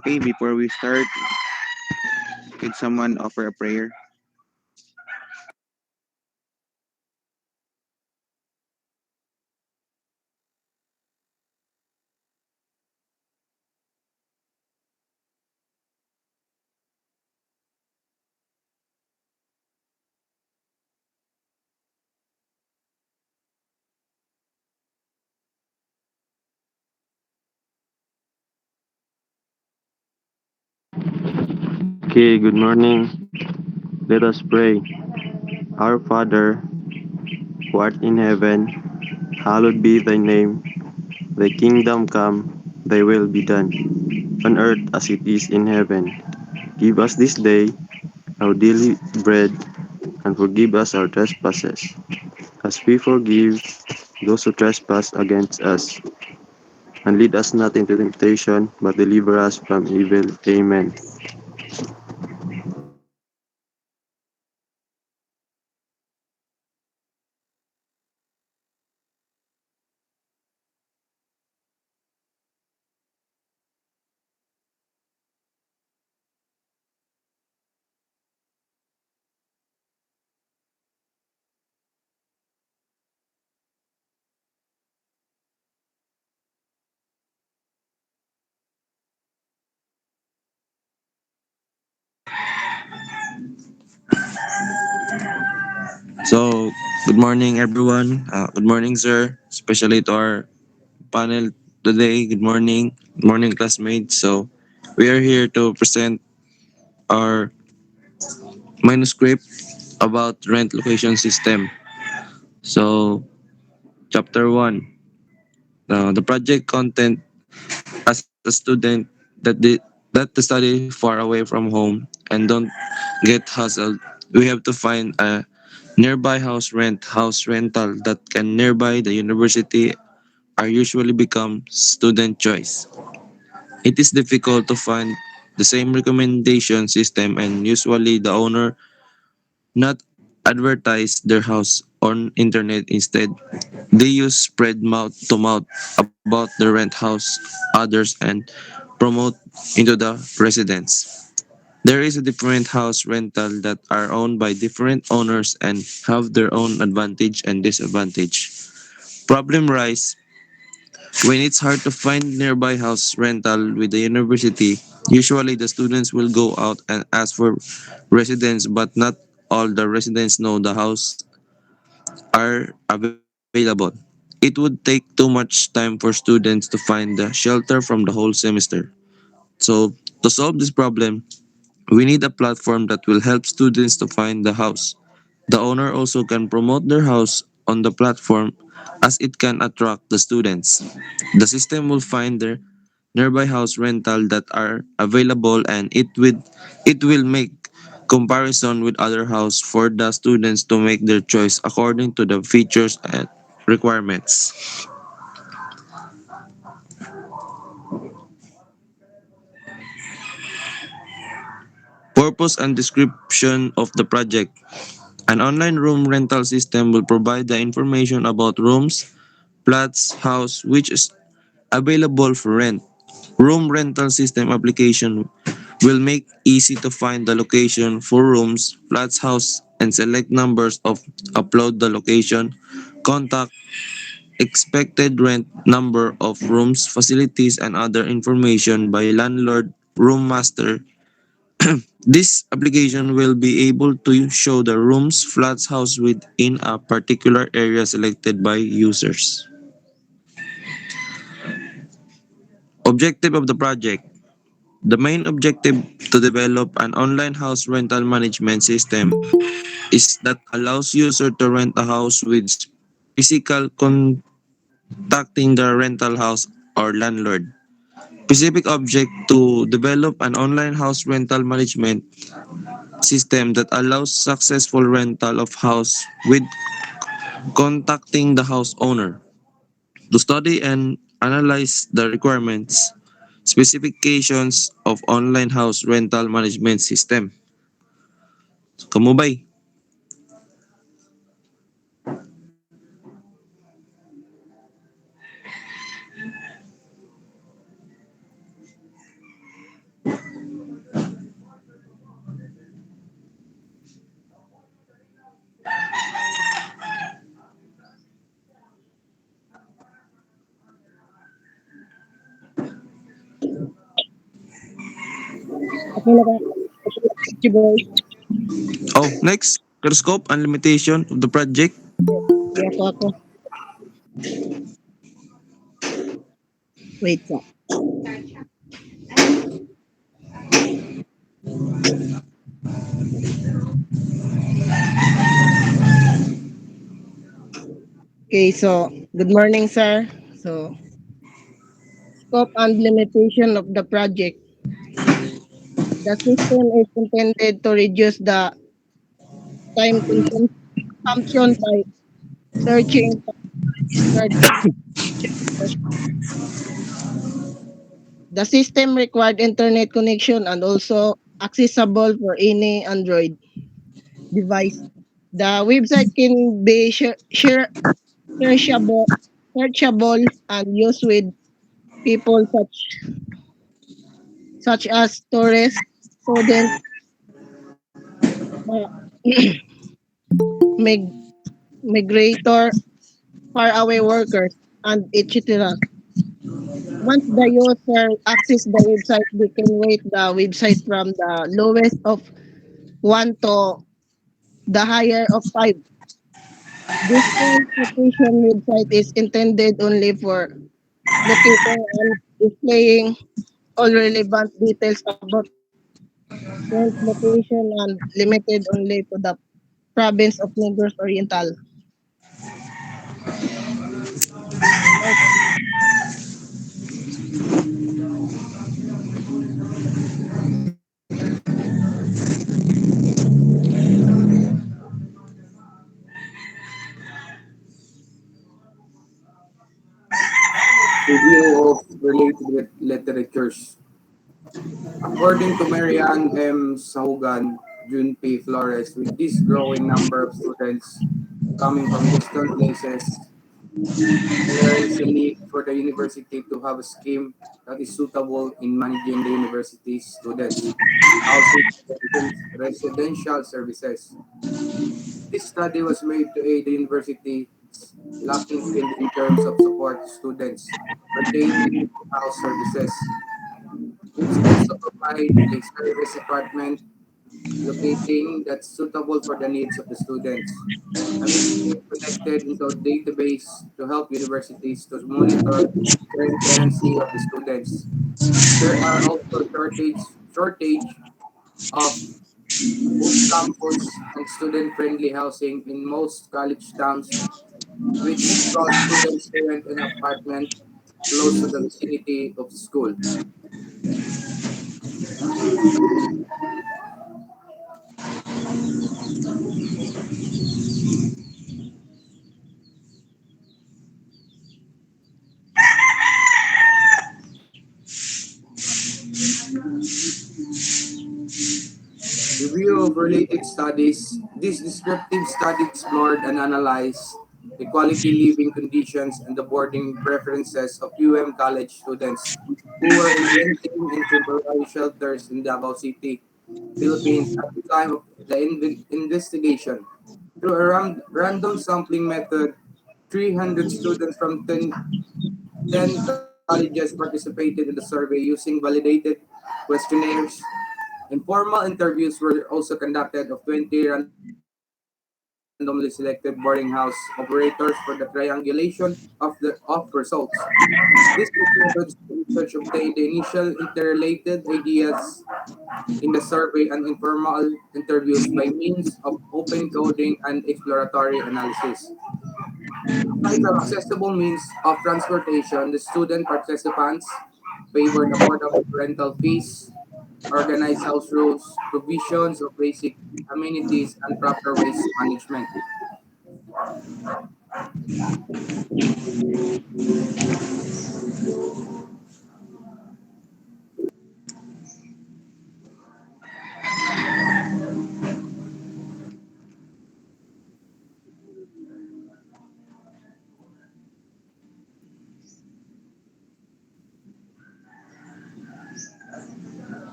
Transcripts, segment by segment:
Okay, before we start, could someone offer a prayer? Okay, good morning. Let us pray. Our Father, who art in heaven, hallowed be thy name. Thy kingdom come, thy will be done, on earth as it is in heaven. Give us this day our daily bread, and forgive us our trespasses, as we forgive those who trespass against us. And lead us not into temptation, but deliver us from evil. Amen. So, good morning, everyone. Good morning, sir. Especially to our panel today. Good morning. Good morning, classmates. So, we are here to present our manuscript about rent location system. So, chapter 1. The project content as a student that to study far away from home and don't get hustled, we have to find a nearby house rental that can nearby the university are usually become student choice. It is difficult to find the same recommendation system and usually the owner not advertise their house on internet instead. They use spread mouth to mouth about the rent house others and promote into the residents. There is a different house rental that are owned by different owners and have their own advantage and disadvantage. Problem rise when it's hard to find nearby house rental with the university. Usually the students will go out and ask for residents, but not all the residents know the house are available. It would take too much time for students to find the shelter from the whole semester. So to solve this problem, we need a platform that will help students to find the house. The owner also can promote their house on the platform as it can attract the students. The system will find their nearby house rental that are available and it will make comparison with other house for the students to make their choice according to the features and requirements. Purpose and description of the project. An online room rental system will provide the information about rooms, flats, house which is available for rent. Room rental system application will make easy to find the location for rooms, flats, house, and select numbers of upload the location, contact, expected rent, number of rooms, facilities, and other information by landlord, room master. This application will be able to show the rooms, flats, house within a particular area selected by users. Objective of the project. The main objective to develop an online house rental management system is that allows user to rent a house with physical contacting the rental house or landlord. Specific object to develop an online house rental management system that allows successful rental of house with contacting the house owner. To study and analyze the requirements, specifications of online house rental management system. Kamubay. Ako na ka. Si boy. Oh, next, your scope and limitation of the project. Di ako. Wait ka. Okay, so good morning, sir. So scope and limitation of the project. The system is intended to reduce the consumption by searching for registered users. The system required internet connection and also accessible for any Android device. The website can be searchable, searchable and used with people such as tourists, students, uh, mig- migrator, faraway workers, and etc. Once the user access the website, they can rate the website from the lowest of 1 to the higher of 5. This transportation website is intended only for locating and displaying all relevant details about current location and limited only to the province of Negros Oriental. Next, Review of related literatures. According to Marianne M. Sahugan, June P. Flores, with this growing number of students coming from distant places, there is a need for the university to have a scheme that is suitable in managing the university's students, housing, and residential services. This study was made to aid the university's lacking field in terms of support to students pertaining to house services. It seeks to provide a service department locating that's suitable for the needs of the students. And it's being connected into a database to help universities to monitor current tenancy of the students. There are also shortage of both campus and student-friendly housing in most college towns, which cause students to rent an apartment close to the vicinity of school. Review of related studies. This descriptive study explored and analyzed the quality living conditions and the boarding preferences of UM college students who were renting in temporary shelters in Davao City, Philippines at the time of the investigation. Through a random sampling method, 300 students from 10 colleges participated in the survey using validated questionnaires. Informal interviews were also conducted of 20 randomly selected boarding house operators for the triangulation of results. This includes research obtained the initial interrelated ideas in the survey and informal interviews by means of open coding and exploratory analysis. Besides an accessible means of transportation, the student participants favored affordable rental fees, organized house rules, provisions of basic amenities, and proper waste management.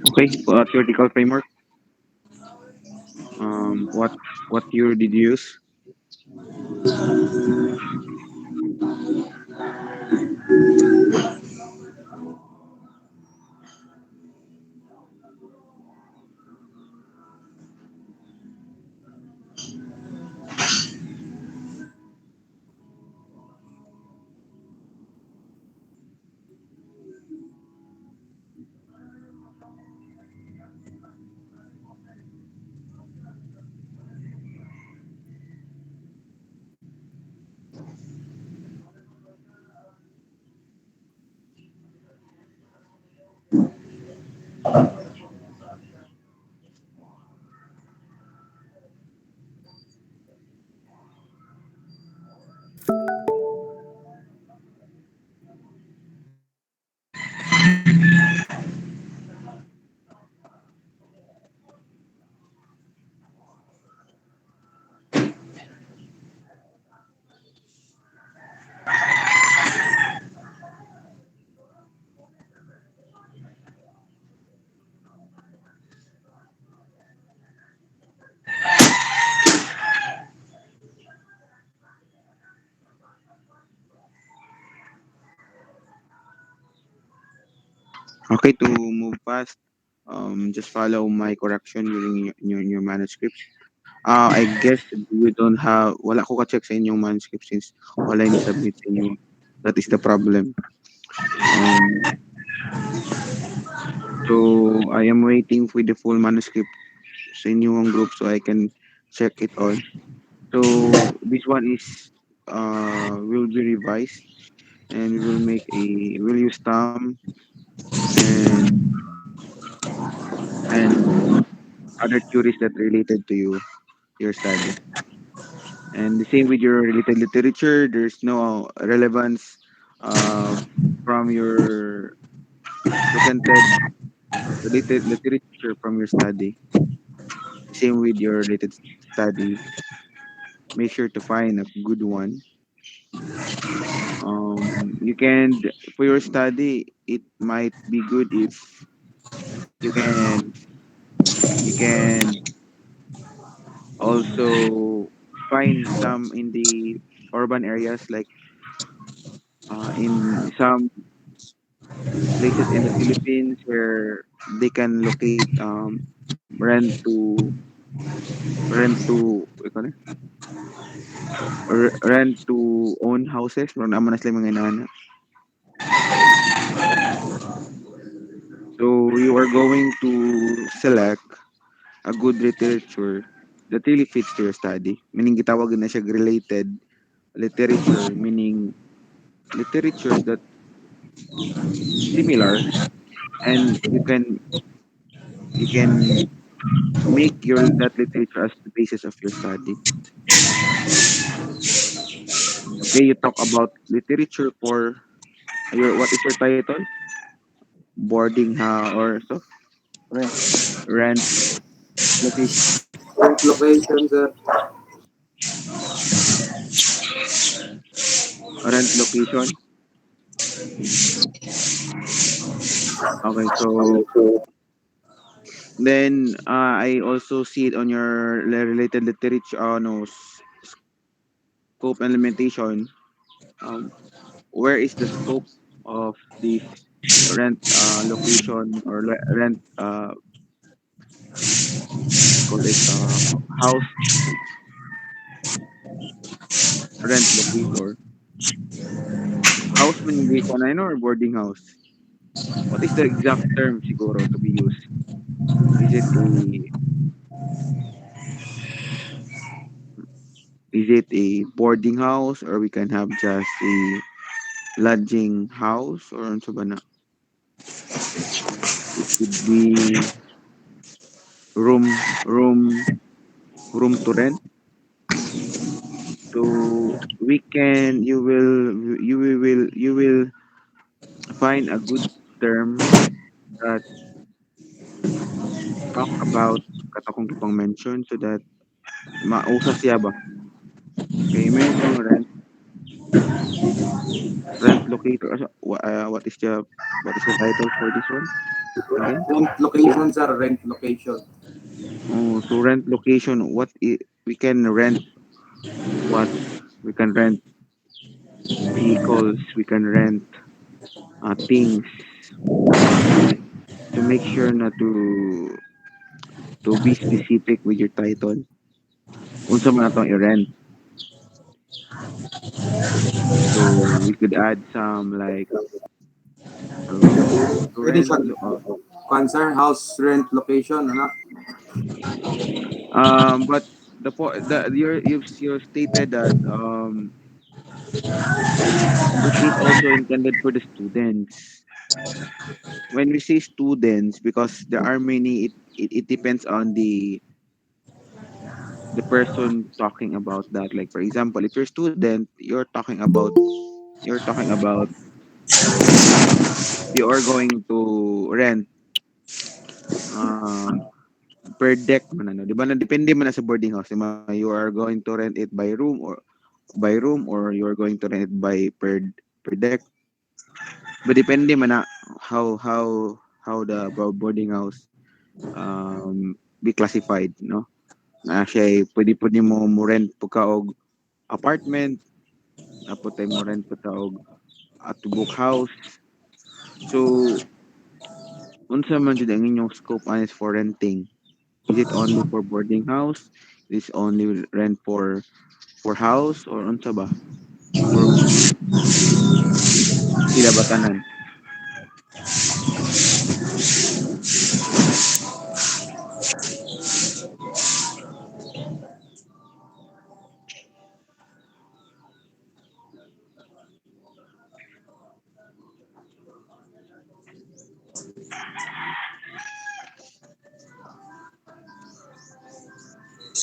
Okay, theoretical framework. What year did you use? Okay, to move fast, just follow my correction during your manuscript. I guess we don't have, wala ko ka-check sa inyong manuscript since wala ni submit sa inyo. That is the problem. Um, so I am waiting for the full manuscript sa inyong group so I can check it all. So this one is will be revised and we will make a will use Tom and and other theories that related to your study. And the same with your related literature. There's no relevance uh, from your presented related literature from your study. Same with your related study. Make sure to find a good one. You can for your study. It might be good if you can also find some in the urban areas like in some places in the Philippines where they can locate rent to what you call it? Rent to own houses ron amo na sila mga inana. So you are going to select a good literature that really fits to your study. Meaning gitawag na siya related literature, meaning literatures that similar and you can make your that literature as the basis of your study. Okay, you talk about literature for your what is your title? Boarding or so Rent. rent Location. Rent location, sir. rent location. Okay, so then I also see it on your related literature no scope and limitation. Um, where is the scope of this rent location or rent call it house rent locator? House meaning base on ano or boarding house? What is the exact term siguro to be used? Is it a boarding house or we can have just a lodging house or ano ba na? It could be room to rent. So we can you will find a good term that talk about katakong kitong mention so that mausas siya ba? Okay, meron siyang rent locator. What is the title for this one again? Rent location, sir. Rent location. Oh, so rent location. We can rent what? We can rent vehicles. We can rent things. So make sure not to be specific with your title. Unsa man atong i-rent. So we could add some like room to Pwede rent. siya. Cancer house rent location. Ano? But you stated that it is also intended for the students. When we say students, because there are many, it depends on the person talking about that. Like for example, if you're a student, you're talking about you are going to rent um per deck man ano, di ba? Na depende man na sa boarding house, di ba? You are going to rent it by room or you are going to rent it by per deck. But depende man na how the boarding house be classified, no? Na siya pwede mo rent pagka og apartment, tapos tayo mo rent pagka og atubok house. So unsa man jud ang inyong scope is for renting? Is it only for boarding house? Is only rent for house or unsa ba? Or sila ba tanan?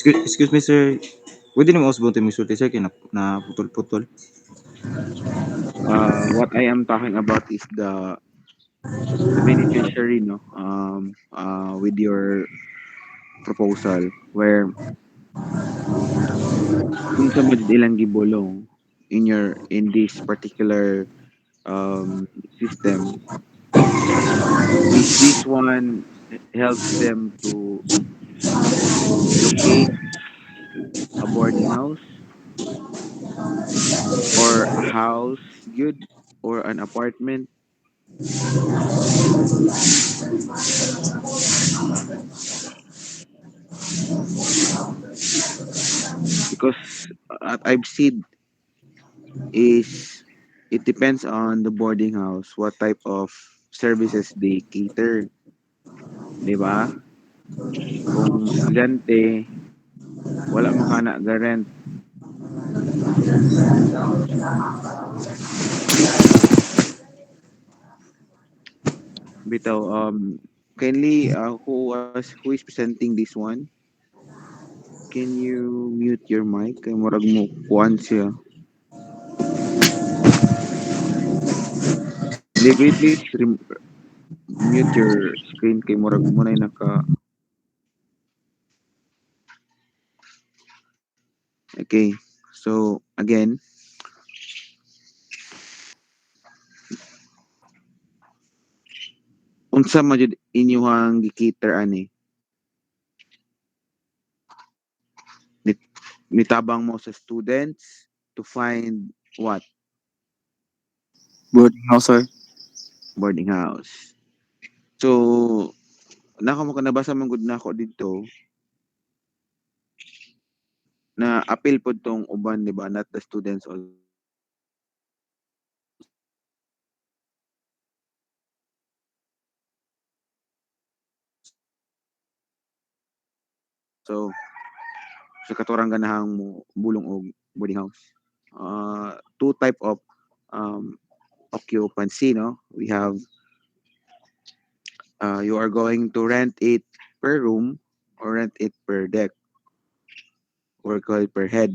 Excuse me, sir. Pwede naman usbong tayo magsulti, sir, kaya na putol-putol. What I am talking about is the beneficiary, no, with your proposal, where unsa man jud ilang gibulong in this particular system, is this one helps them to locate a boarding house or a house good or an apartment, because I've seen is it depends on the boarding house what type of services they cater, di ba? Kung estudyante, wala man kana ga rent. Bitaw, kindly, who is presenting this one? Can you mute your mic? Kay murag mo kuan siya. Libre, please mute your screen kay murag mo na naka. Okay. So again, unsa man jud inyong gi-cater ani? Nit- Nitabang mo sa students to find what? Boarding house, sir. Boarding house. So nako mo nabasa man gud nako didto na appeal pod tong uban, di ba, not the students also. So sa katurang ganahang mo bulong og boarding house, two type of um, occupancy, no? We have you are going to rent it per room or rent it per deck or call per head.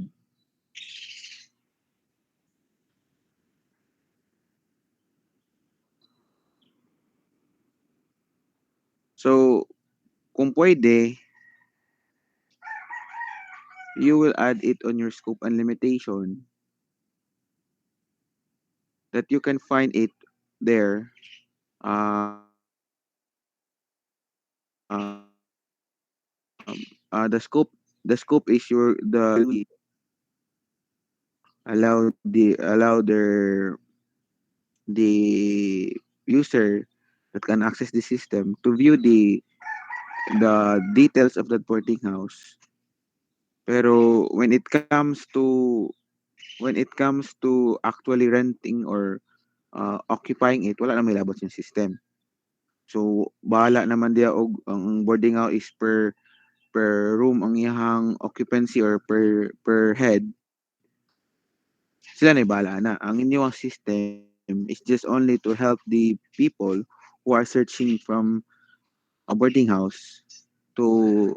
So kung pwede, you will add it on your scope and limitation that you can find it there. The scope is allow the user that can access the system to view the details of that boarding house. Pero when it comes to actually renting or occupying it, wala na may labot yung system. So bahala naman dia og ang boarding house is per room ang iyahang occupancy or per head. Sila na bahala na. Ang inyong system is just only to help the people who are searching from a boarding house to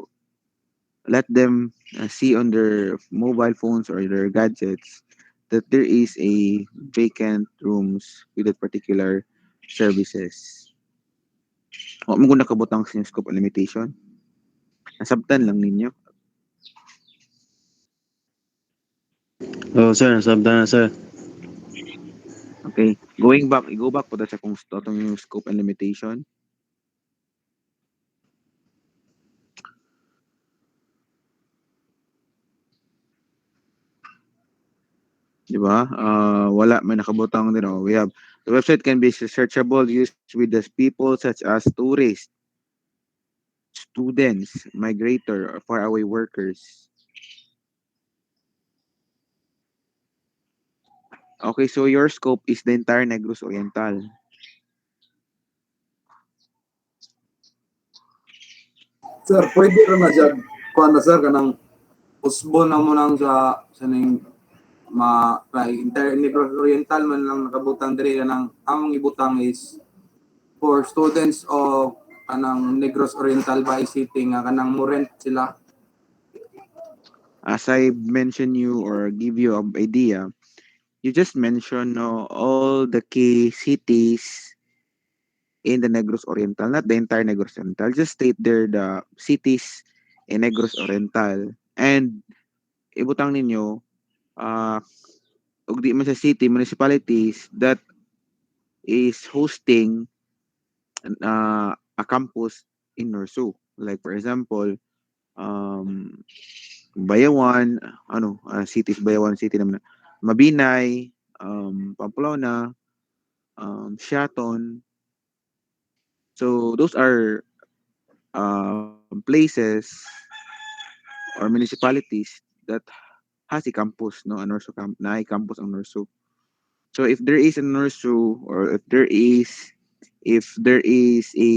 let them see on their mobile phones or their gadgets that there is a vacant rooms with that particular services. Wa mo gud nakabutang sa inyong scope and limitation. Nasabtan lang ninyo. Oh, sir, nasabda na, sir. Okay. Go back po sa kung atong yung scope and limitation. Di ba? Wala may nakabutang din. Oh. We have the website can be searchable used with the people such as tourists, students, migrator, or faraway workers. Okay, so your scope is the entire Negros Oriental. Sir, pwede ra na siya kuan na sir kanang usbo na mo nang sa ning like entire Negros Oriental man lang nakabutang diri kanang among ibutang is for students of kanang Negros Oriental by City nga kanang mo rent sila. As I mentioned you or give you an idea, you just mentioned no, all the key cities in the Negros Oriental, not the entire Negros Oriental. Just state there the cities in Negros Oriental. And ibutang ninyo, uh, ug di man sa city, municipalities that is hosting a campus in Norsu. Like for example, um, Bayawan, cities, Bayawan City naman. Mabinay, Pamplona, Shaton. So those are places or municipalities that has a campus, no, a Norsu na ay campus ang Norsu. So if there is a Norsu or if there is a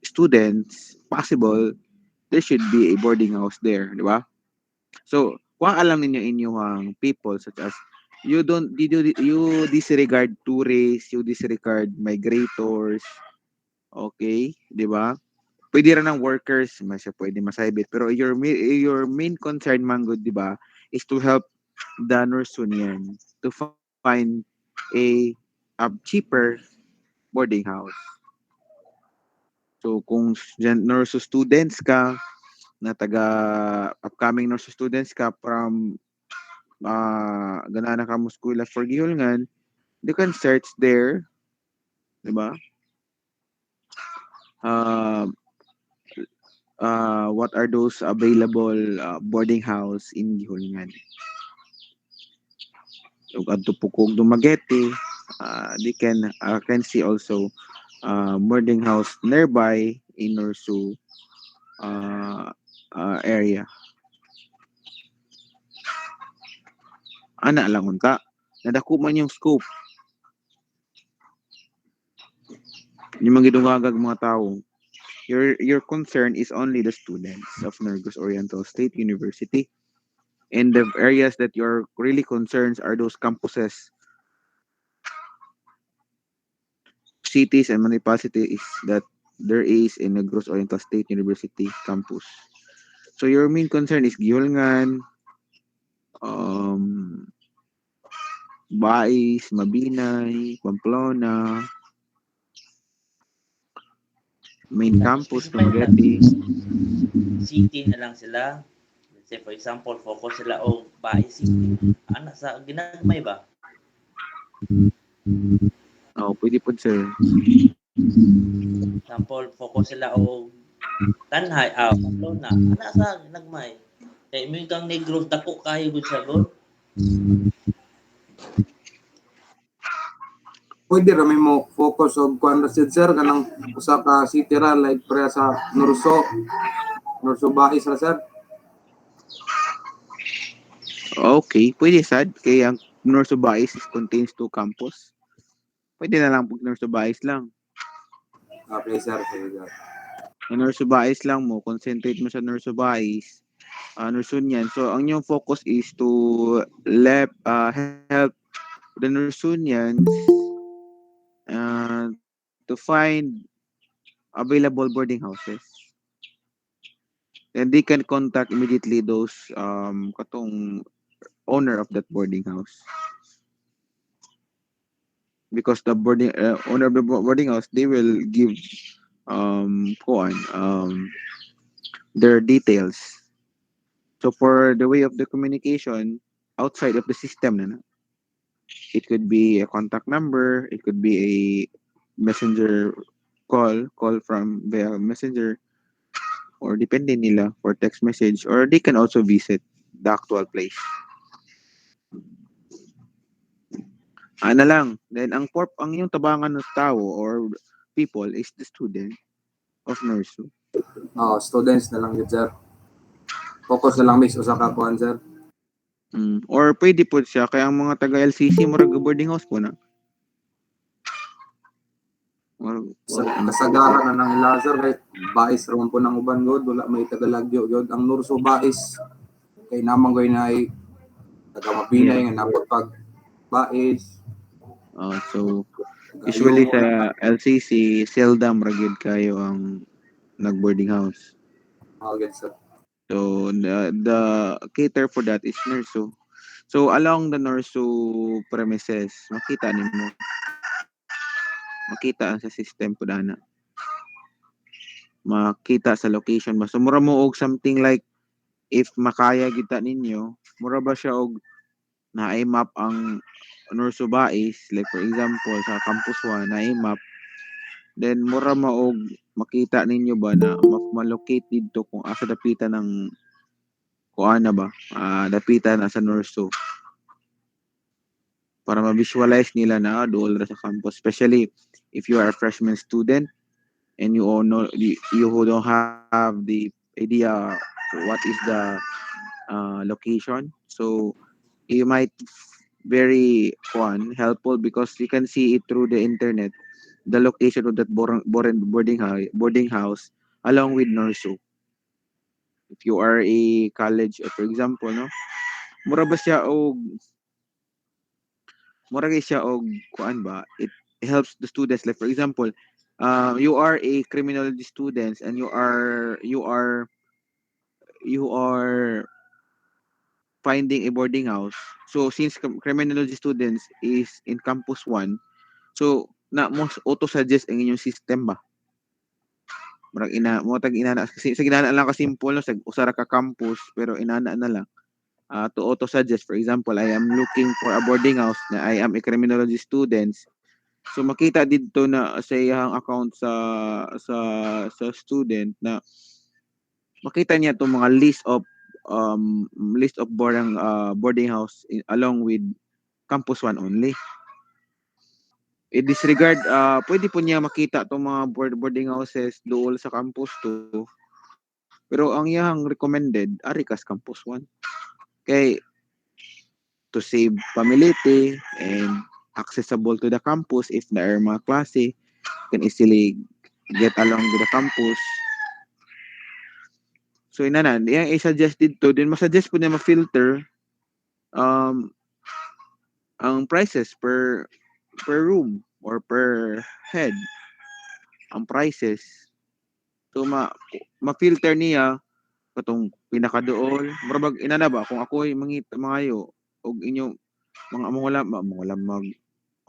students possible, there should be a boarding house there, di ba? So, kung alam ninyo inyong people such as you disregard tourists, you disregard migrators, okay, di ba? Pwede rin ng workers, masya pwede masaybit. Pero your main concern man good, di ba, is to help the Norsunian to find a, a cheaper boarding house. So, kung nurse students ka, na upcoming nurse students ka from ganana ka mo school for Gihulngan, you can search there, di ba? Uh, what are those available boarding house in Gihulngan? So, adto po kung Dumaguete, they can see also boarding house nearby in Norsu area. Ana lang unta. Nadako man yung scope. Yung mga gidungagag mga tao. Your concern is only the students of Negros Oriental State University. And the areas that you're really concerns are those campuses, cities and municipalities that there is in Negros Oriental State University campus. So your main concern is Gihulngan, um, Bais, Mabinay, Pamplona, main campus, Mag-specify na lang Dumaguete. city na lang sila. Let's say for example, focus sila o Bae City. Ana sa ginagmay ba? Oh, pwede po sir. Example, focus sila og kanhay, patrona. Ana sa nagmay. Kay mo kang negro dako kayo gud sa god. Pwede ra may mo focus og kuan ra sad sir kanang usa ka city ra like pre sa Norso Bais ra sir. Okay, pwede sad. Kaya ang Norsubais is contains two campus. Pwede na lang pag Norsubais lang. Okay sir, sige sir. Ang Norsubais lang mo, concentrate mo sa Norsubais. Norsunian. So, ang yung focus is to help the Norsunians to find available boarding houses. And they can contact immediately those katong owner of that boarding house. Because the owner of the boarding house, they will give kuan their details. So for the way of the communication outside of the system na, it could be a contact number, it could be a messenger call from via messenger, or depende nila for text message, or they can also visit the actual place. Ana lang. Then ang yung tabangan ng tao or people is the student of nurse. Oh, students na lang gid sir. Focus na lang miss usa ka kuan sir. Or pwede po siya kaya ang mga taga LCC murag boarding house po na. Ano po Kasagaran na nang ila sir kay Bais ron po nang uban god wala may tagalagyo god ang Norso Bais kay namang goy na ay taga Mabinay yeah. nga napot pag Bais So usually gayo na sa LCC seldom ra gyud kayo ang nag-boarding house. gid sir. So the cater for that is Nurso. So along the Nurso premises, makita nimo. Makita ang sa system po dana. Makita sa location ba. So mura mo og something like if makaya kita ninyo, mura ba siya og na map ang Nurso Bais, like for example sa Campus 1 na map, then mura maog makita ninyo ba na ma-locate dito kung asa dapitan ng kuana ba, dapitan na sa Nurso para ma-visualize nila na dool ra sa campus, especially if you are a freshman student and you all know you who don't have the idea what is the location. So you might very helpful because you can see it through the internet the location of that boarding house along with Norso. If you are a college, for example, no, mura ba siya og mura kay siya og kuan ba? It helps the students. Like for example, you are a criminology students and you are finding a boarding house. So since criminology students is in campus 1, so na most auto suggest ang inyong system ba. Murag mo tag inana kasi sa ginana lang ka simple no sa usara ka campus pero inana na lang to auto suggest. For example, I am looking for a boarding house na I am a criminology students. So makita dito na sa iyang account sa student na makita niya tong mga list of boarding house along with campus 1 only. I-disregard, pwede po niya makita tong mga boarding houses dool sa campus 2. Pero ang iyang recommended, Arikas Campus 1. Kay to save familiarity and accessible to the campus if there are mga klase, can easily get along to the campus. So inanan, iyang i-suggest dito, din ma-suggest po niya ma-filter um, ang prices per room or per head ang prices. So ma-filter niya katong pinakadool murag inana ba kung ako ay mangayo og inyo mga wala mag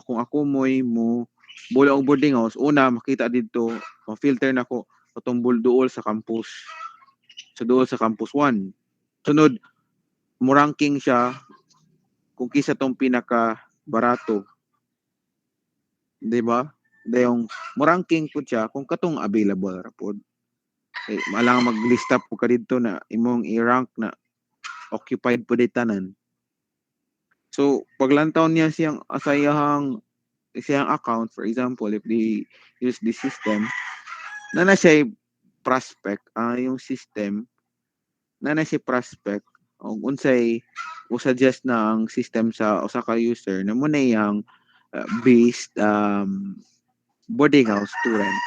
kung ako mo'y mo bola og boarding house una makita dito ma-filter na ko katong dool sa campus dool sa campus 1 sunod mo ranking siya kung kisa tong pinaka barato di ba? Dayong mo-ranking pud siya kung katong available ra pod. Eh, malang maglista po ka dito na imong i-rank na occupied po di tanan. So, paglantaw niya siyang account, for example, if they use this system, na siya prospect, yung system, na siya prospect, o unsay suggest na ang system sa usa ka user na mo na yang based boarding house to rent.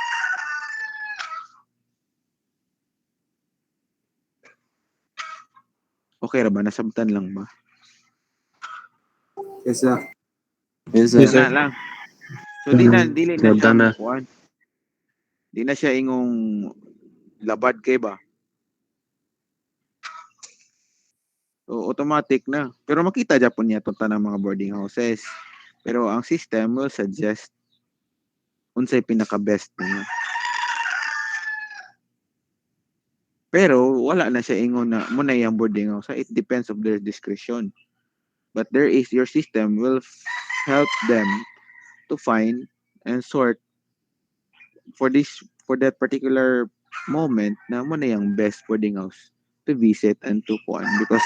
Okay ra ba? Nasabtan lang ba? Yes, sir. Yes, Yes, sir. sir. Na lang. So, Mm. dili na siya Sabtan na. kuan. Di na siya ingong labad kay ba? So, automatic na. Pero makita Japon niya itong tanang mga boarding houses. Pero ang system will suggest unsay pinaka-best niya. Pero wala na siya ingon na muna yung boarding house. It depends of their discretion. But there is your system will help them to find and sort for that particular moment na muna yung best boarding house to visit and to kuan because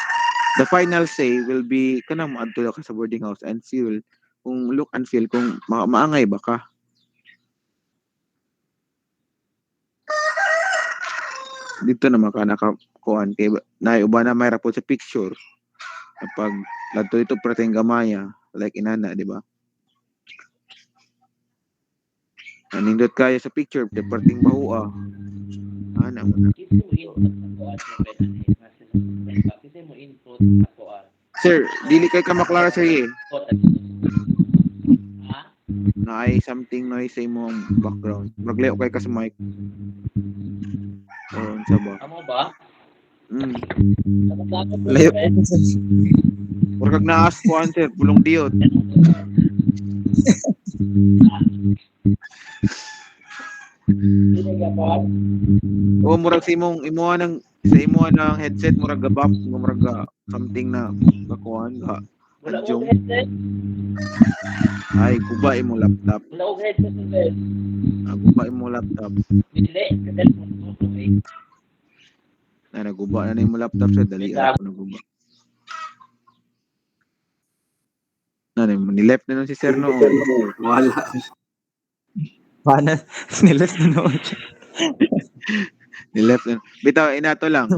the final say will be kanang maadto ka sa boarding house and feel kung look and feel kung maangay ba ka. Dito naman ka nakakuan kay uba na may rapod sa picture kapag ladto ito prating gamaya like inana di ba? Nanindot kayo sa picture de parting bahua. Ana mo na. Kasi mo input sa kuan sa bed ani kasi mo input sa kuan. Sir, dili kay ka maklara sir eh. Input ha? Na ay something noise sa imong background. Magleo kay ka sa mic. O unsa ba? Amo ba? Mm. Dapat mo Layo sir. po sir. Murag kag naas ko answer pulong diot. Dili ka kuan. O murag sa imong ng headset murag gabap murag something na gakuan ga Wala og adjung headset. ay guba imong laptop. Wala og headset sir. Guba imong laptop. Dili ka telephone mo okay. Na naguba na imong laptop sa dali Wait ra lang. po naguba. Na ni left na nun si sir noon. Wala. Paano? Nileft na naman siya. Ni left na. Bitaw inato lang.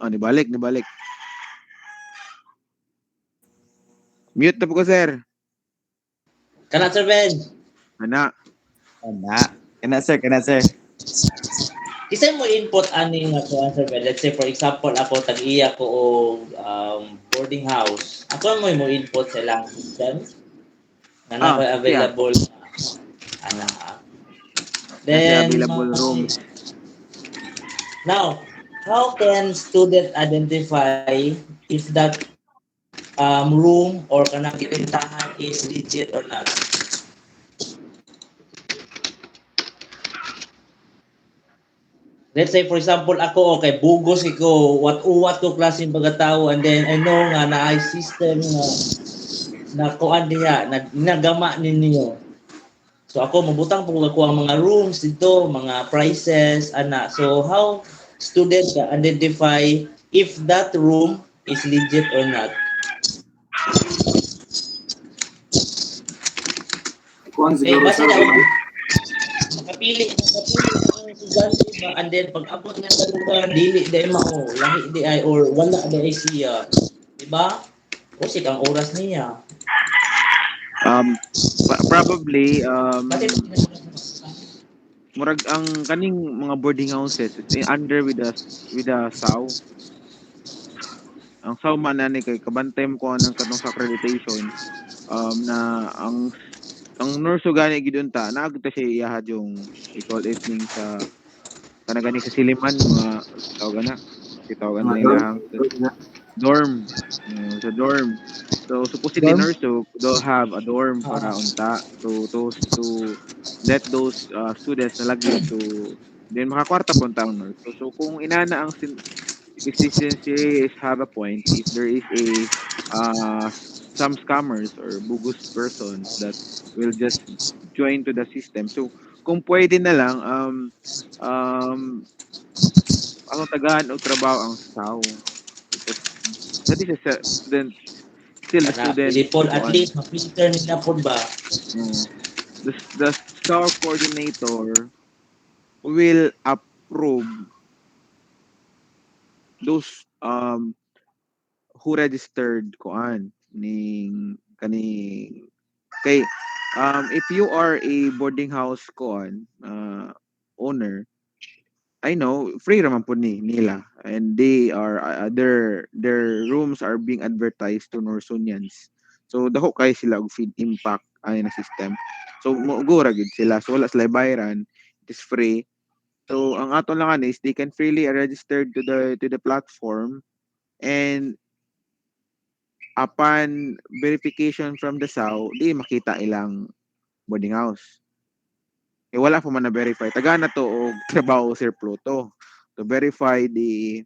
Nibalik. Mute na po ko sir. Kana sir Ben. Ana. Ana. Kana sir. Isa mo input ani nga kuan sir Ben. Let's say for example ako tag-iya ko og boarding house. Ako mo input sa ilang system nga na ko Siya. available ana. Na siya Then available rooms. now how can student identify if that room or kanang gibentahan is legit or not? Let's say for example ako okay bugos ko what ko klaseng pagkatao and then I know nga naay system nga na kuan diha na nagama ninyo. So ako mabutang po ako ang mga rooms dito, mga prices ana. So how student ka identify if that room is legit or not? Kuan Eh siguro base sir na kung og makapili ang estudyante ba and then pag abot nga sa lugar dili day mao lahi di ay or wala di ay siya. Di ba? Usik ang oras niya. Probably Base murag ang kaning mga boarding houses is under with the SAW. Ang SAW man na ni kay kabantay mo ko ang katong sa accreditation na ang nurse gani gid unta naagta siya iyahad yung we call it ning sa kanagani sa siliman mga tawagan na tawagan mga na dorm, ilahang dorm na. dorm. Sa dorm. So supposedly Dorm? nurse do have a dorm para unta to let those students na lagi to then makakwarta po ang nurse. So kung inana ang if this is have a point, if there is a some scammers or bogus persons that will just join to the system. So kung pwede na lang um ang tagahan o trabaho ang SAW because that is a student, still the Kana student pwede pod at kuan. least ma-filter nila pod ba. No, the SAW coordinator will approve those who registered kuan ning kaning kay if you are a boarding house kuan owner, I know free raman po nila, and they are their rooms are being advertised to Norsunians. So dako kay sila og feed impact ay na system. So mo gid sila, so wala sila bayaran, it is free. So ang aton lang is they can freely register to the platform, and upon verification from the SAO, di makita ilang boarding house. Eh wala pa man na-verify. Taga na to og trabaho Sir Pluto to verify the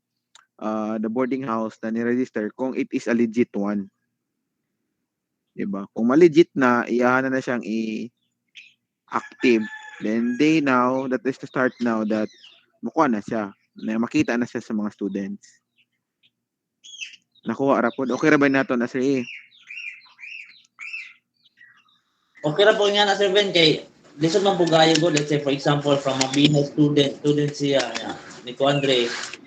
boarding house na ni-register kung it is a legit one. 'Di ba? Kung ma-legit na, iyahan na siyang i-active. Then they now, that is to start now that makuha na siya. Na makita na siya sa mga students. Nakuha ra pod. Okay ra ba nato na sir eh? Okay ra po nga na Sir Ben kay lisod man bugayo ko, let's say for example from a Bina student siya ya, ni ko Andre.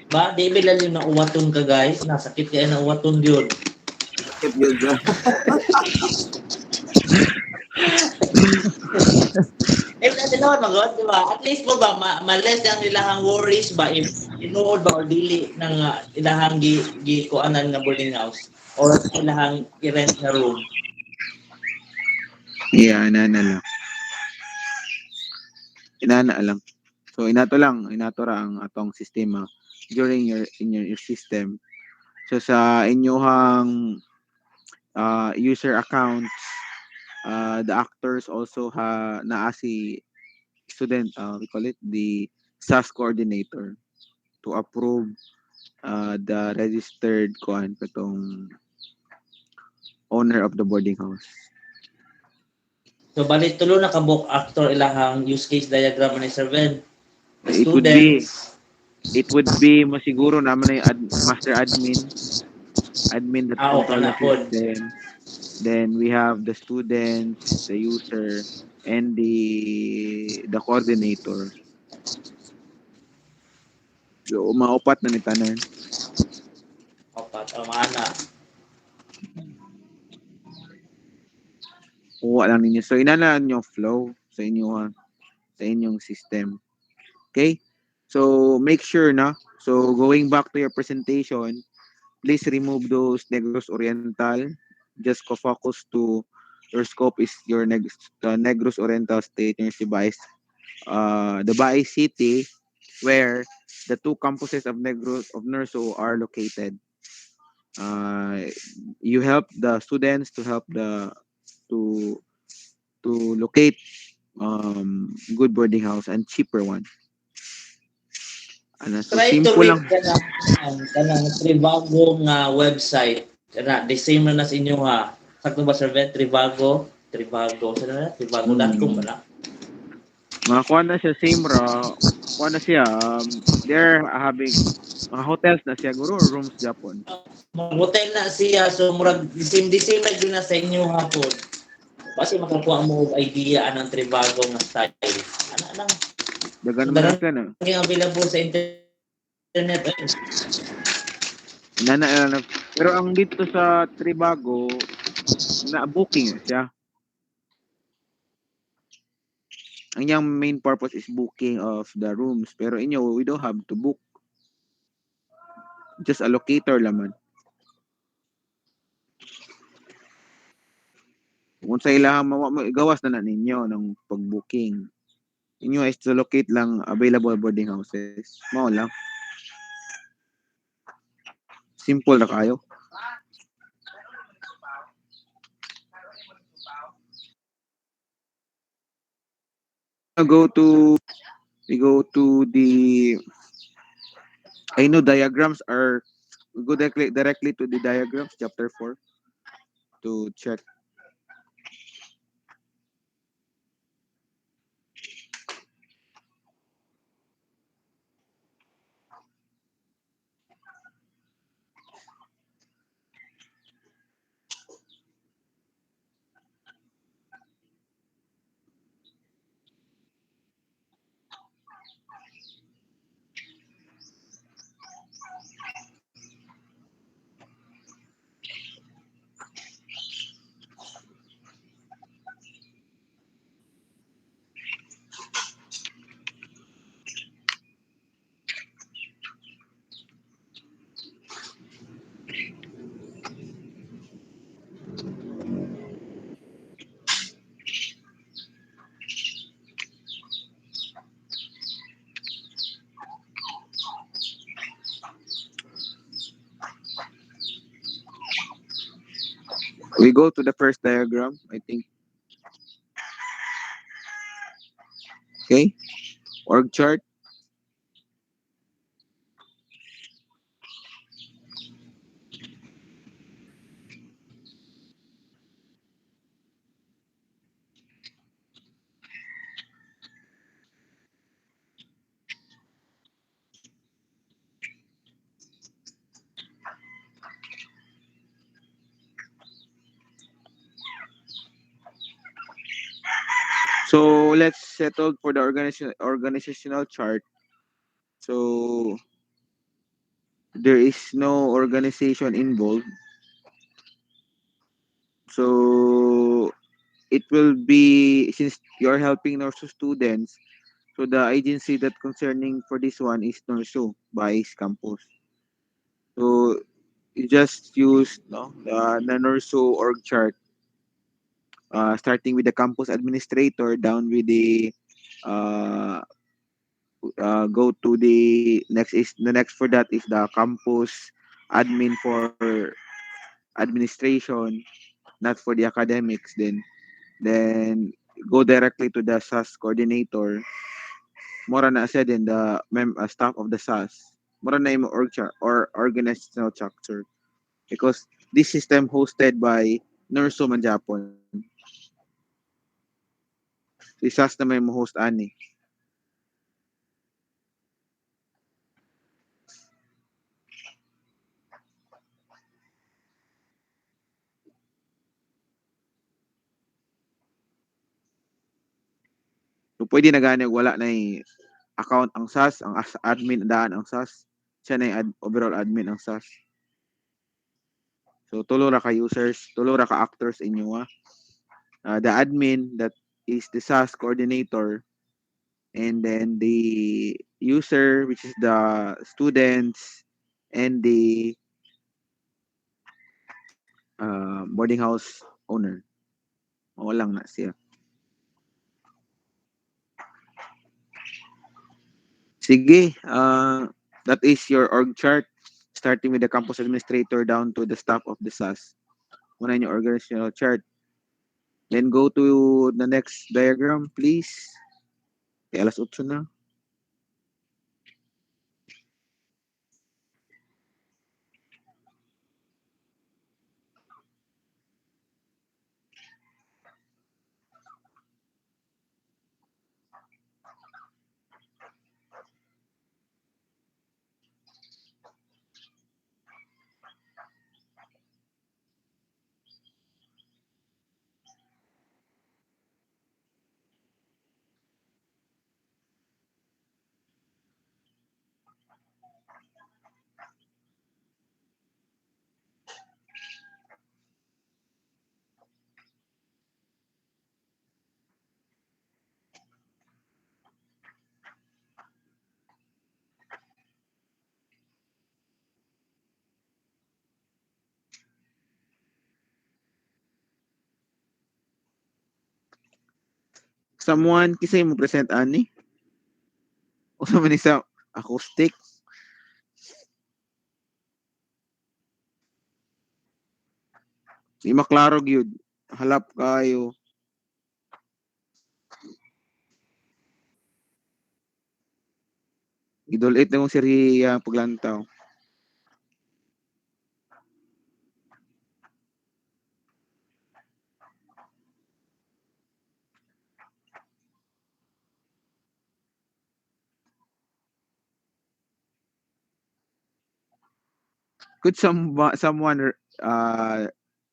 Ba, di bilal yung nauwaton ka guys, nasakit kaya nauwaton yun. Sakit yun, sir. Eh, pwede naman magod, di ba? At least po ba, ma-less ang ilahang worries ba if inuod ba or dili ng ilahang kuanan nga boarding house or ilahang i-rent na room. Yeah, inana lang. Inana lang. So inato ra ang atong sistema during your system. So sa inyohang user accounts, the actors also naa si student, we call it the SAS coordinator to approve the registered kuan katong owner of the boarding house. So balik tulo na kabuk actor ilahang use case diagram ni Sir Ben. The It would be students, masiguro naman ay master admin that o control the kana pod. system. Then we have the students, the user, and the coordinator. So maupat na ni tanan. Opat, o maana. Kuha lang ninyo. So inana nyo flow sa inyong system. Okay? So make sure na. So going back to your presentation, please remove those Negros Oriental. Just focus to your scope is the Negros Oriental State University, the Baay City, where the two campuses of Negros of NERSO are located. Uh, you help the students to help to locate good boarding house and cheaper one. Ano, so Try to simple read lang. kanang Trivago nga website. Kana the same na sa inyo ha. Sakto ba Sir Ben? Trivago, sana na? Trivago.com ba Hmm. na? Mga kuha na siya, same ra. Kuha na siya, they're having, mga hotels na siya, guro, rooms Japon. Mag-hotel na siya, so murag the same like din na sa inyo hapon. Kasi makakuha mo og idea anang Trivago nga style. Anang Daga so naman daran na siya, no? yung available sa internet. Pero ang dito sa Tribago, na booking na siya. Ang yung main purpose is booking of the rooms. Pero inyo, we don't have to book. Just a locator laman. Kung sa ilahang gawas na ninyo ng pag-booking. Inyo is to locate lang available boarding houses. Mao lang. Simple na kayo. Go to we go to the I know diagrams are we go directly to the diagrams chapter 4. to check. We go to the first diagram, I think. Okay, org chart. So let's settle for the organizational chart. So there is no organization involved. So it will be, since you're helping NORSO students, so the agency that concerning for this one is NORSO by campus. So you just use no the NORSO org chart, starting with the campus administrator down with the uh, go to the next for that is the campus admin for administration, not for the academics. Then go directly to the SAS coordinator. Mora na siya din the staff of the SAS. Mora na yung org chart or organizational structure, because this system hosted by Nurso man Japon. Si SAS na may mo host ani. So pwede na gani wala na account ang SAS, ang admin daan ang SAS. Siya na yung overall admin ang SAS. So tulo ra ka users, tulo ra ka actors inyo ha. The admin, that is the SAS coordinator, and then the user, which is the students, and the boarding house owner. O lang na siya. Sige, that is your org chart, starting with the campus administrator down to the staff of the SAS. Muna yung organizational chart. Then go to the next diagram, please. Okay, alas 8 na. Someone, kisay mo present ani? O sa man sa acoustic? Di maklaro gyud. Halap kayo. Idolit na mong Siriya paglantaw. Could someone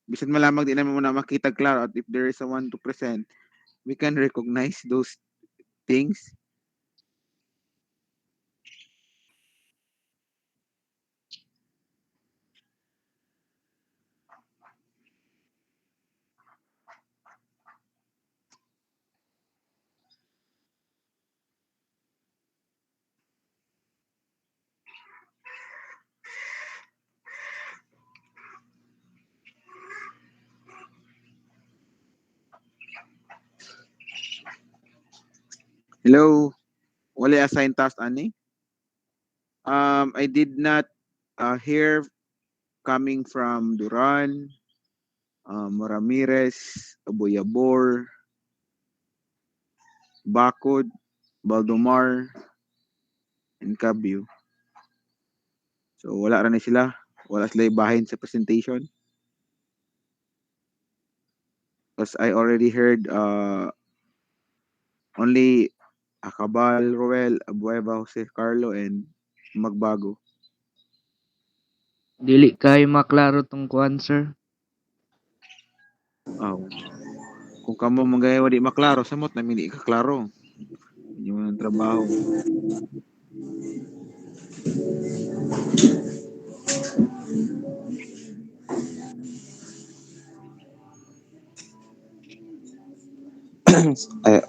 bisan malamang di naman mo na makita klaro at if there is someone to present, we can recognize those things. Hello, wala assigned task ani. I did not hear coming from Duran, Ramirez, Aboyabor, Bakod, Baldomar, and Cabio. So wala ra na sila. Wala sila ibahin sa presentation. Because I already heard only Acabal, Roel, Abueva, Jose Carlo, and Magbago. Dili kayo maklaro tong kuan, sir. Oh, kung kamo manggaya di maklaro, samot na mini ka klaro. Hindi mo ng trabaho.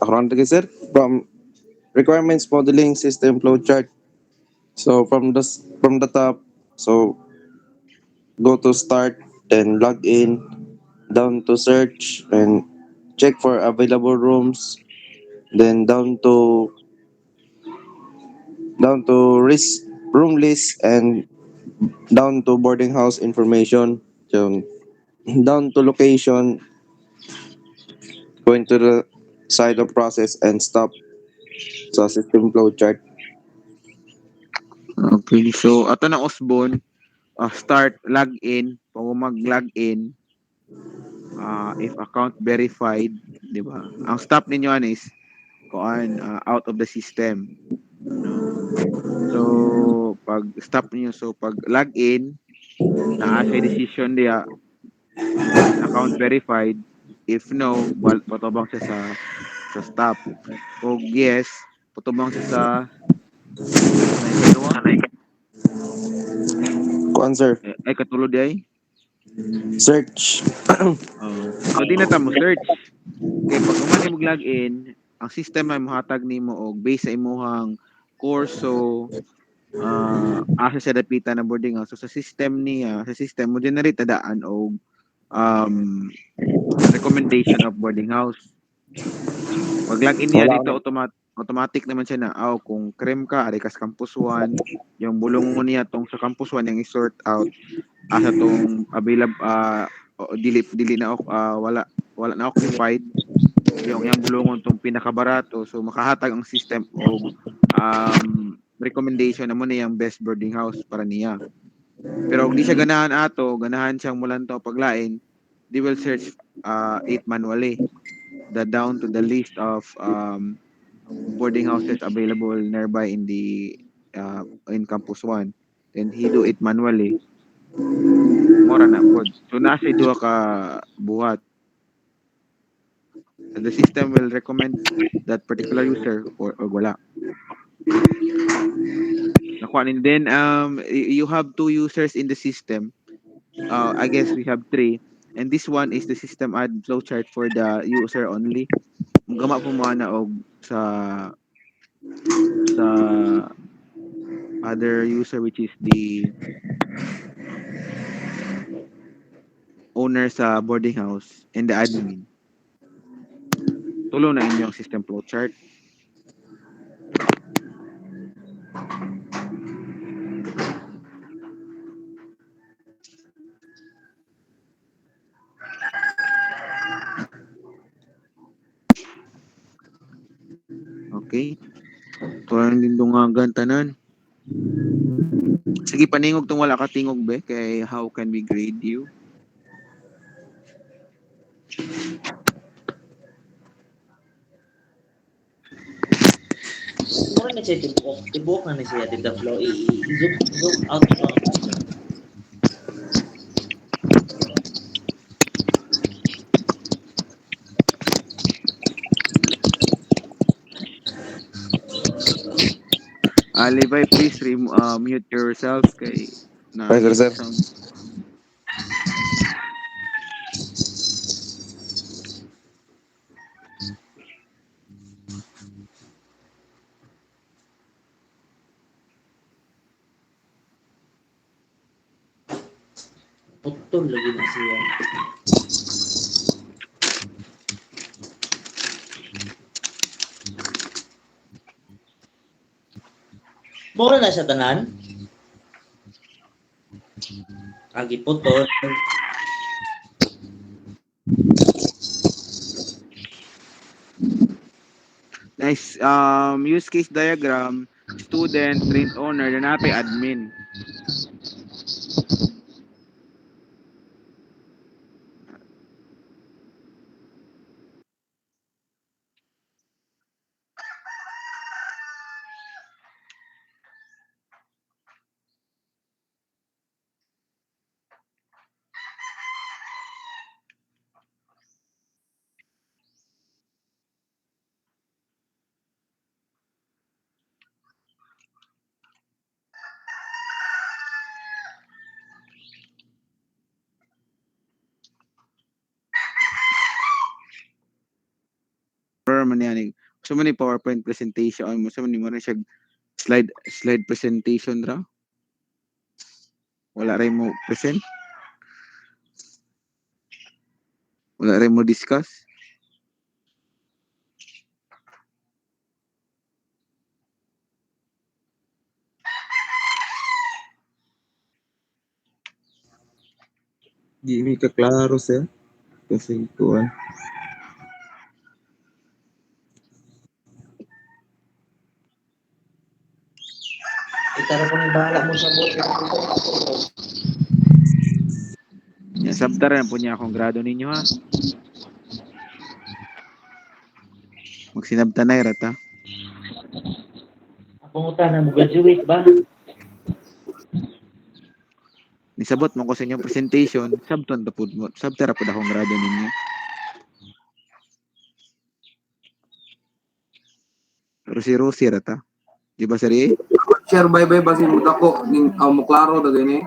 Around the sir, from requirements modeling system flowchart. So from the top, so go to start, then log in, down to search and check for available rooms, then down to room list and down to boarding house information. So down to location, going to the side of process and stop sa system flow chart. Okay, so ato na Osbon, start login, pag mag-log in, if account verified, di ba? Ang stop ninyo ano is kuan out of the system, no? So pag stop niyo, so pag log in, naa sa decision diya is account verified. If no, patubang siya sa stop. O yes, patubang siya sa na ikaduha. Kuan sir, Ay katulod ay. search. So di na ta mo search. Kay pag human ni login, ang system ay mohatag nimo og base sa imuhang kurso, asa sa dapita na boarding house. So sa system niya, sa system mo generate daan og um, recommendation of boarding house. Pag login niya Wala ko dito na. automatic naman siya na kung cream ka ari kas campus 1, yung bulungon niya tong sa campus 1 yung i-sort out asa tong available dili na wala na occupied yung bulungon tong pinakabarato, so makahatag ang system og recommendation na mo na yung best boarding house para niya. Pero kung di siya ganahan siyang mulantaw paglain, they will search it manually the down to the list of boarding houses available nearby in campus 1. Then he do it manually, mora na pod. So nasa duha ka buhat. So the system will recommend that particular user or wala. Nakuha and then you have two users in the system. I guess we have three. And this one is the system add flowchart for the user only. Gama po mo na og sa other user which is the owner sa boarding house and the admin. Tulo na inyong system flowchart. Okay? Tulo din dungagan tanan. Sige, paningog tong wala ka tingog be kay how can we grade you? Mura na siya tibok na siya dito flow. I-zoom out mo ang picture. Levi, please mute yourself kay Yes, sir, nangit sir. sound. Putol lagi na siya. Mura na siya tanan. Agi putol. Nice. Use case diagram, student, trained owner, then napay admin. Or man yan. So many PowerPoint presentation mo so many mo rin siya slide presentation ra. Wala rin mo present, wala rin mo discuss. Di mi ka klaro sir. Kasi kuan. Itara ko ni bahala mo sa buot. Yan, sabtara na po niya akong grado ninyo ha. Magsinabtanay rata. Akong utana mo graduate ba? Nisabot mo ko sa inyong presentation, sabton ta pud mo. Sabtara pud akong grado ninyo. Pero si Rosie rata. Di ba sir? Share bye-bye basi mo dako ning mo klaro da gani.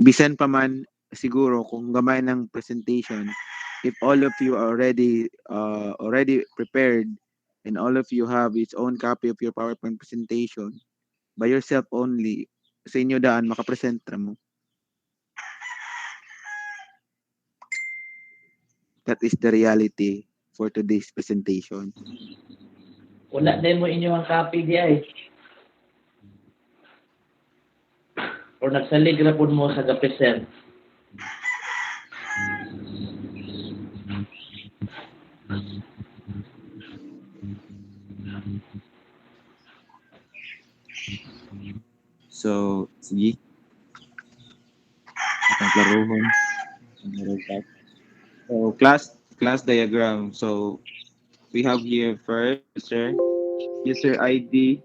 Bisan pa man siguro kung gamay ng presentation, if all of you are already prepared and all of you have its own copy of your PowerPoint presentation by yourself only, sa inyo daan makapresent ra mo. That is the reality for today's presentation. Wala din mo inyo ang copy di ay. Or nagsalig ra pud mo sa present. So, sige. Atong klarohon. So, class diagram. So, we have here first user ID,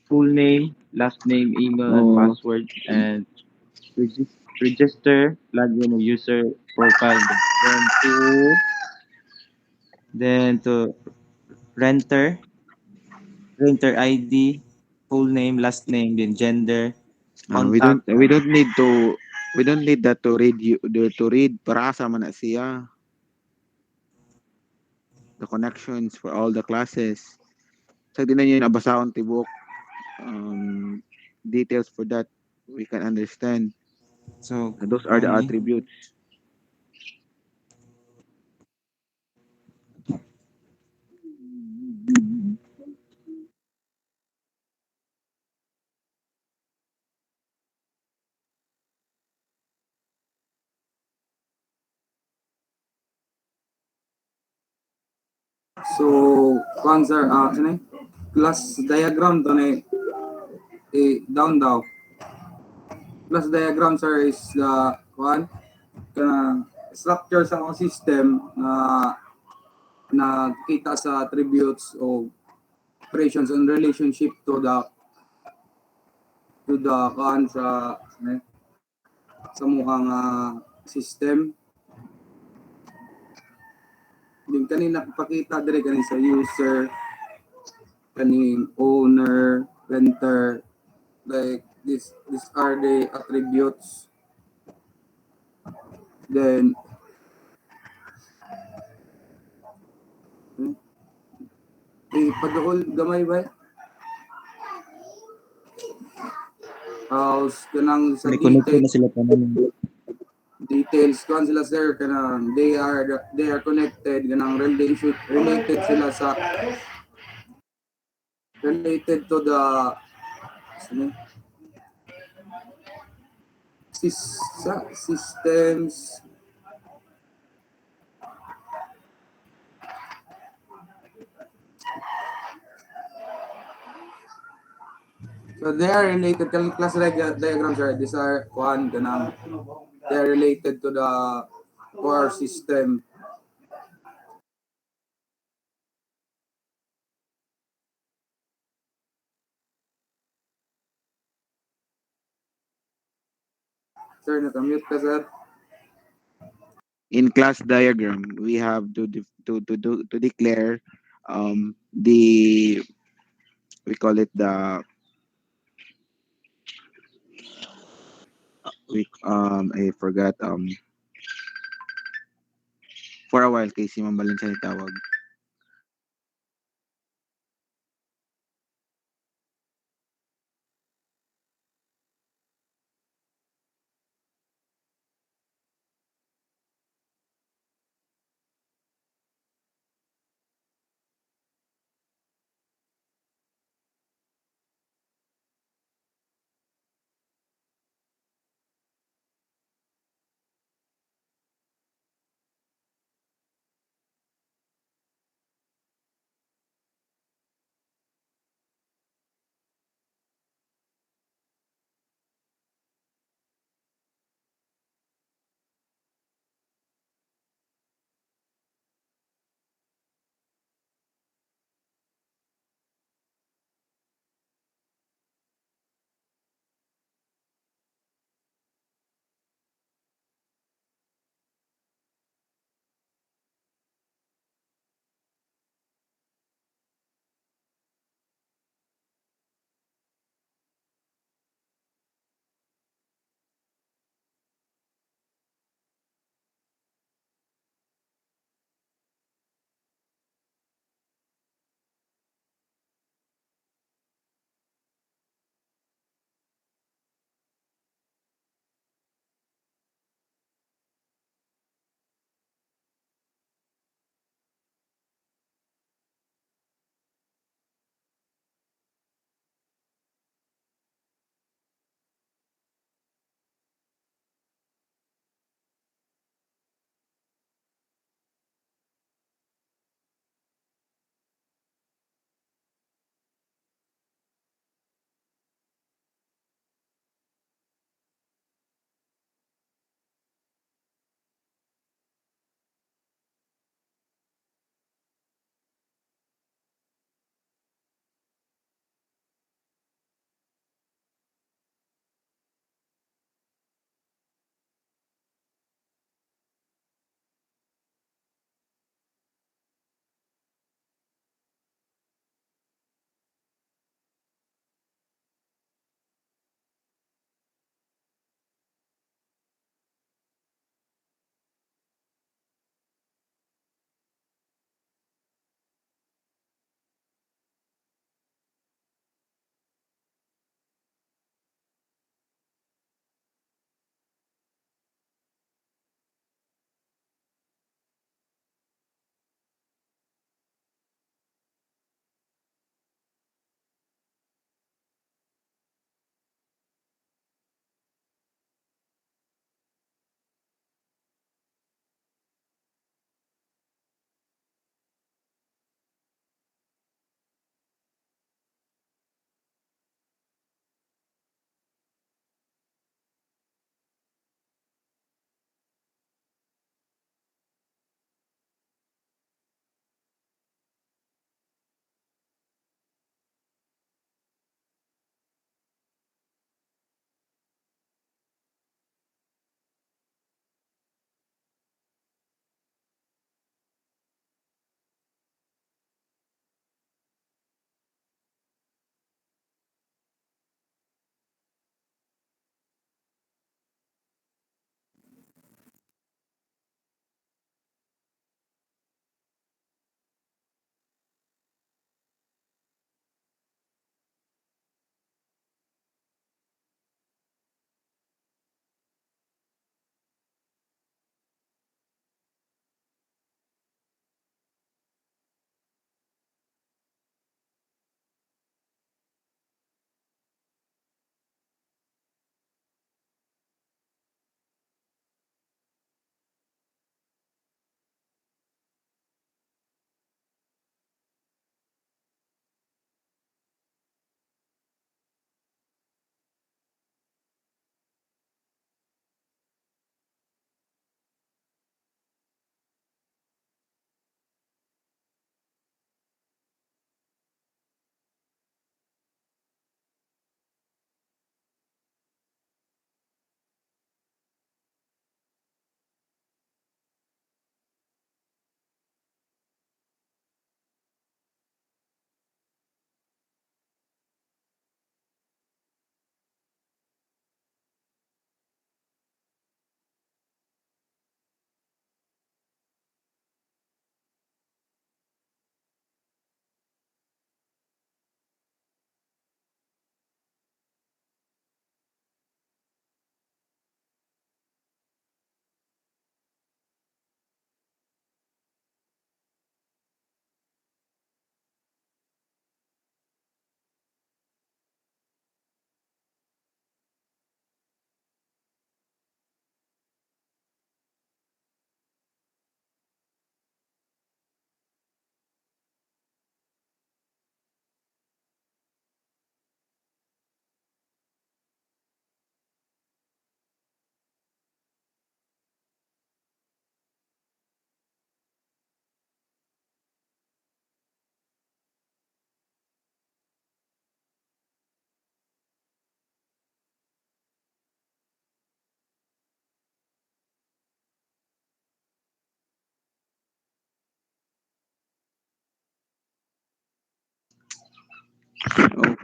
full name, last name, email, and password, and register login or user profile. Then to renter ID, full name, last name, then gender, We contact. don't need that to read to read para sa man na siya the connections for all the classes. Sa di na niyo nabasahon tibok details for that we can understand. So, Those are the only. attributes. So, kuan sir, ano class diagram to na down daw. Class diagram sir is the kuan kana structure sa akong system na kita sa attributes o operations and relationship to the to the kan sa muhang system. Din kanina pakita dire kanin sa user, kaning owner, renter, like these are the attributes. Then paduol gamay ba? House kanang sa May connected detail na sila pa naman. details kan sila sir kanang they are connected kanang related sila sa related to the ano, systems. So they are related kanang class diagrams sir. These are one kanang they are related to the core system. Sir, nakamute ka sir. In class diagram, we have to declare the we call it the we I forgot for a while kay si Ma'am Valencia ni tawag.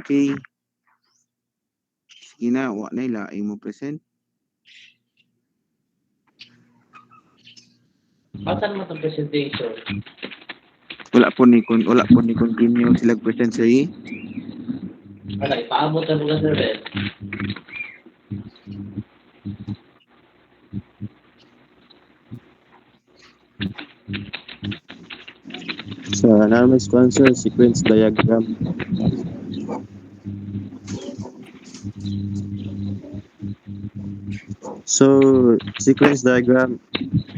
Okay. Sige na, wa na ilaing mo present. Asan mo itong presentation? Wala po ni continue sila present sir. Wala, ipaabot na mga sir Ben. Sa anonymous sponsor, sequence diagram. So, sequence diagram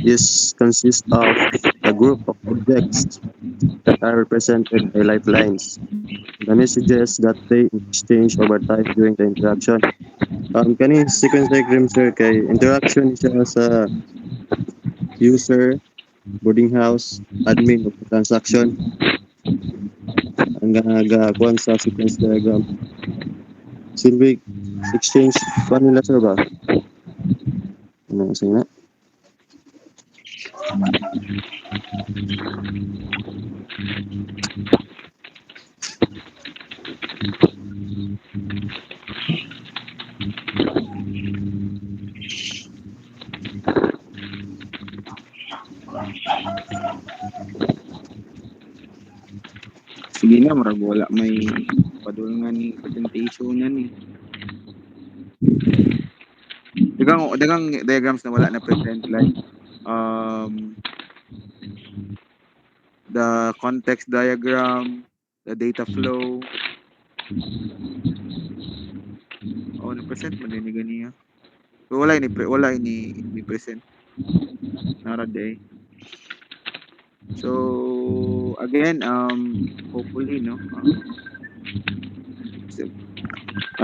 is consists of a group of objects that are represented by lifelines. The messages that they exchange over time during the interaction. Kani sequence diagram sir kay interaction siya sa user, boarding house, admin of the transaction. Ang gagakuan sa sequence diagram. Silbi exchange paano nila sir ba? Ano kasi na? Sige na, murag wala may padulungan ni presentation na ni. Dagang diagrams na wala na present like um the context diagram, the data flow. Oh, na present man ni ganiya. So, wala ni present. Nara day. So again, hopefully no. So,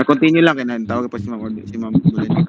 continue lang kaya tawag pa si Ma'am Glenda.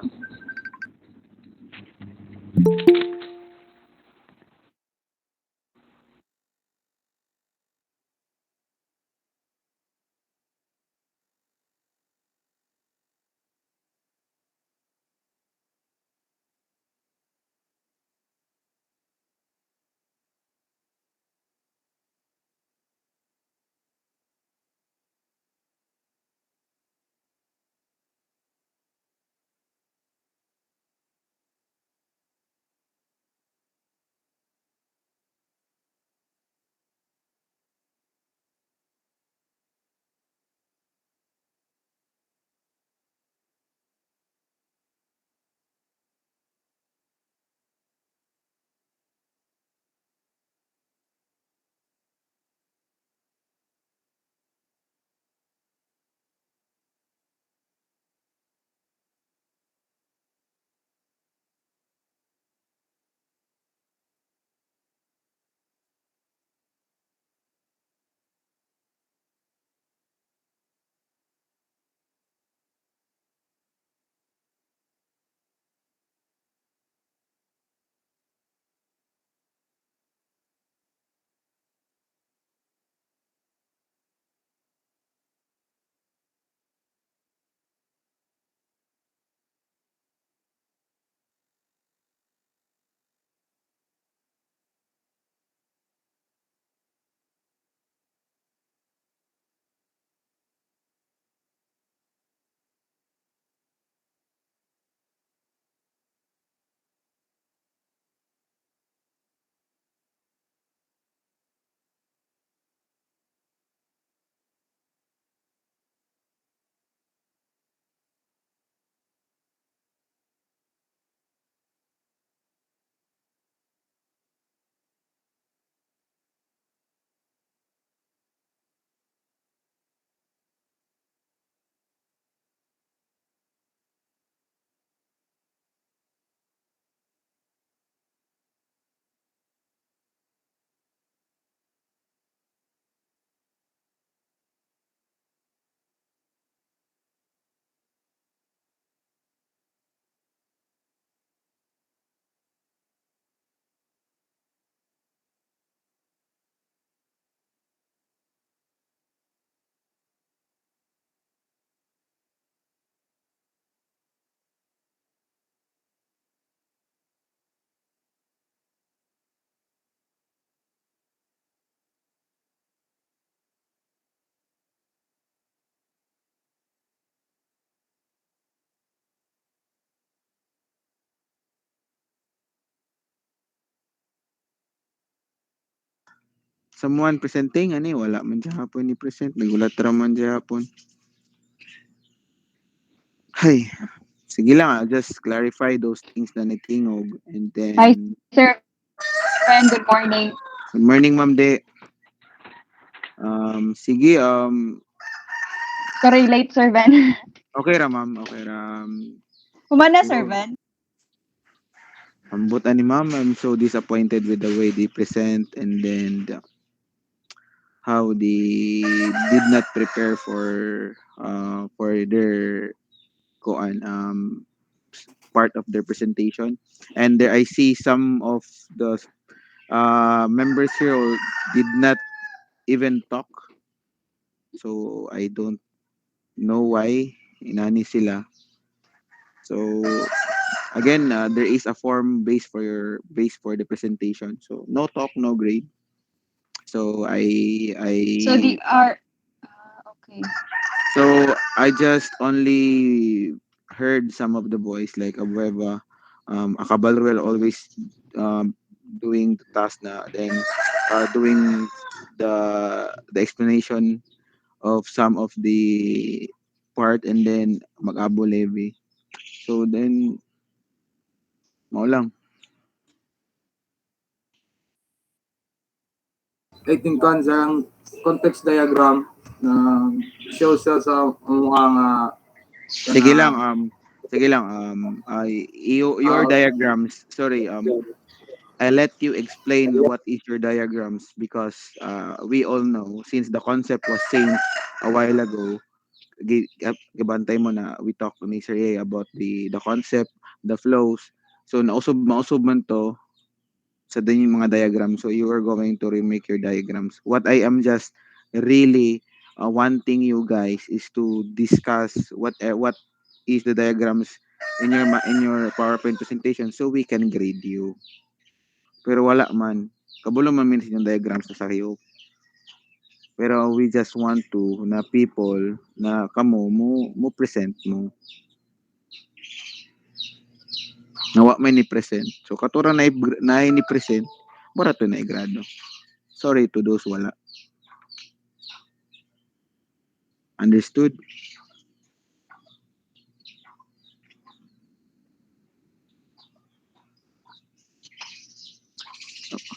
someone presenting ani wala man siya hapon ni present nagulat ra man siya hapon. Hay, sige lang, I'll just clarify those things na natingog and then Hi, Sir Van. Good morning. good morning Ma'am De. Sige, Sorry, late, Sir Van. okay ra Ma'am, okay ra. Humana, Sir Siguro, Van. ambot ani Ma'am, I'm so disappointed with the way they present and then how they did not prepare for their koan part of their presentation. And there I see some of the members here did not even talk. So I don't know why inani sila. So again, there is a form base for your base for the presentation. So no talk, no grade. So So I the are okay. so I just only heard some of the voice like Abueva, Akabalruel always doing the task na then doing the explanation of some of the part and then mag-abo levy. So then mao lang. I think kan sa context diagram na shows sa mga nga Sige lang kanang sige lang your uh, diagrams. Sorry, I let you explain what is your diagrams because we all know since the concept was changed a while ago. Gabantay mo na we talked ni Sir A about the concept, the flows. So mausog man to sa din yung mga diagrams. So you are going to remake your diagrams. What I am just really wanting you guys is to discuss what is the diagrams in your PowerPoint presentation so we can grade you. Pero wala man. Kabulo man min yung diagrams na sa kayo. Pero we just want to na people na kamo mo present mo. Nawa may ni present. So katura na ni present, mura to na igrado. Sorry to those wala. Understood?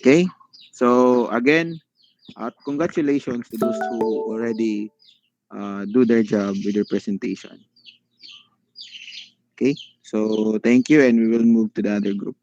Okay? So again, congratulations to those who already do their job with their presentation. Okay? So thank you and we will move to the other group.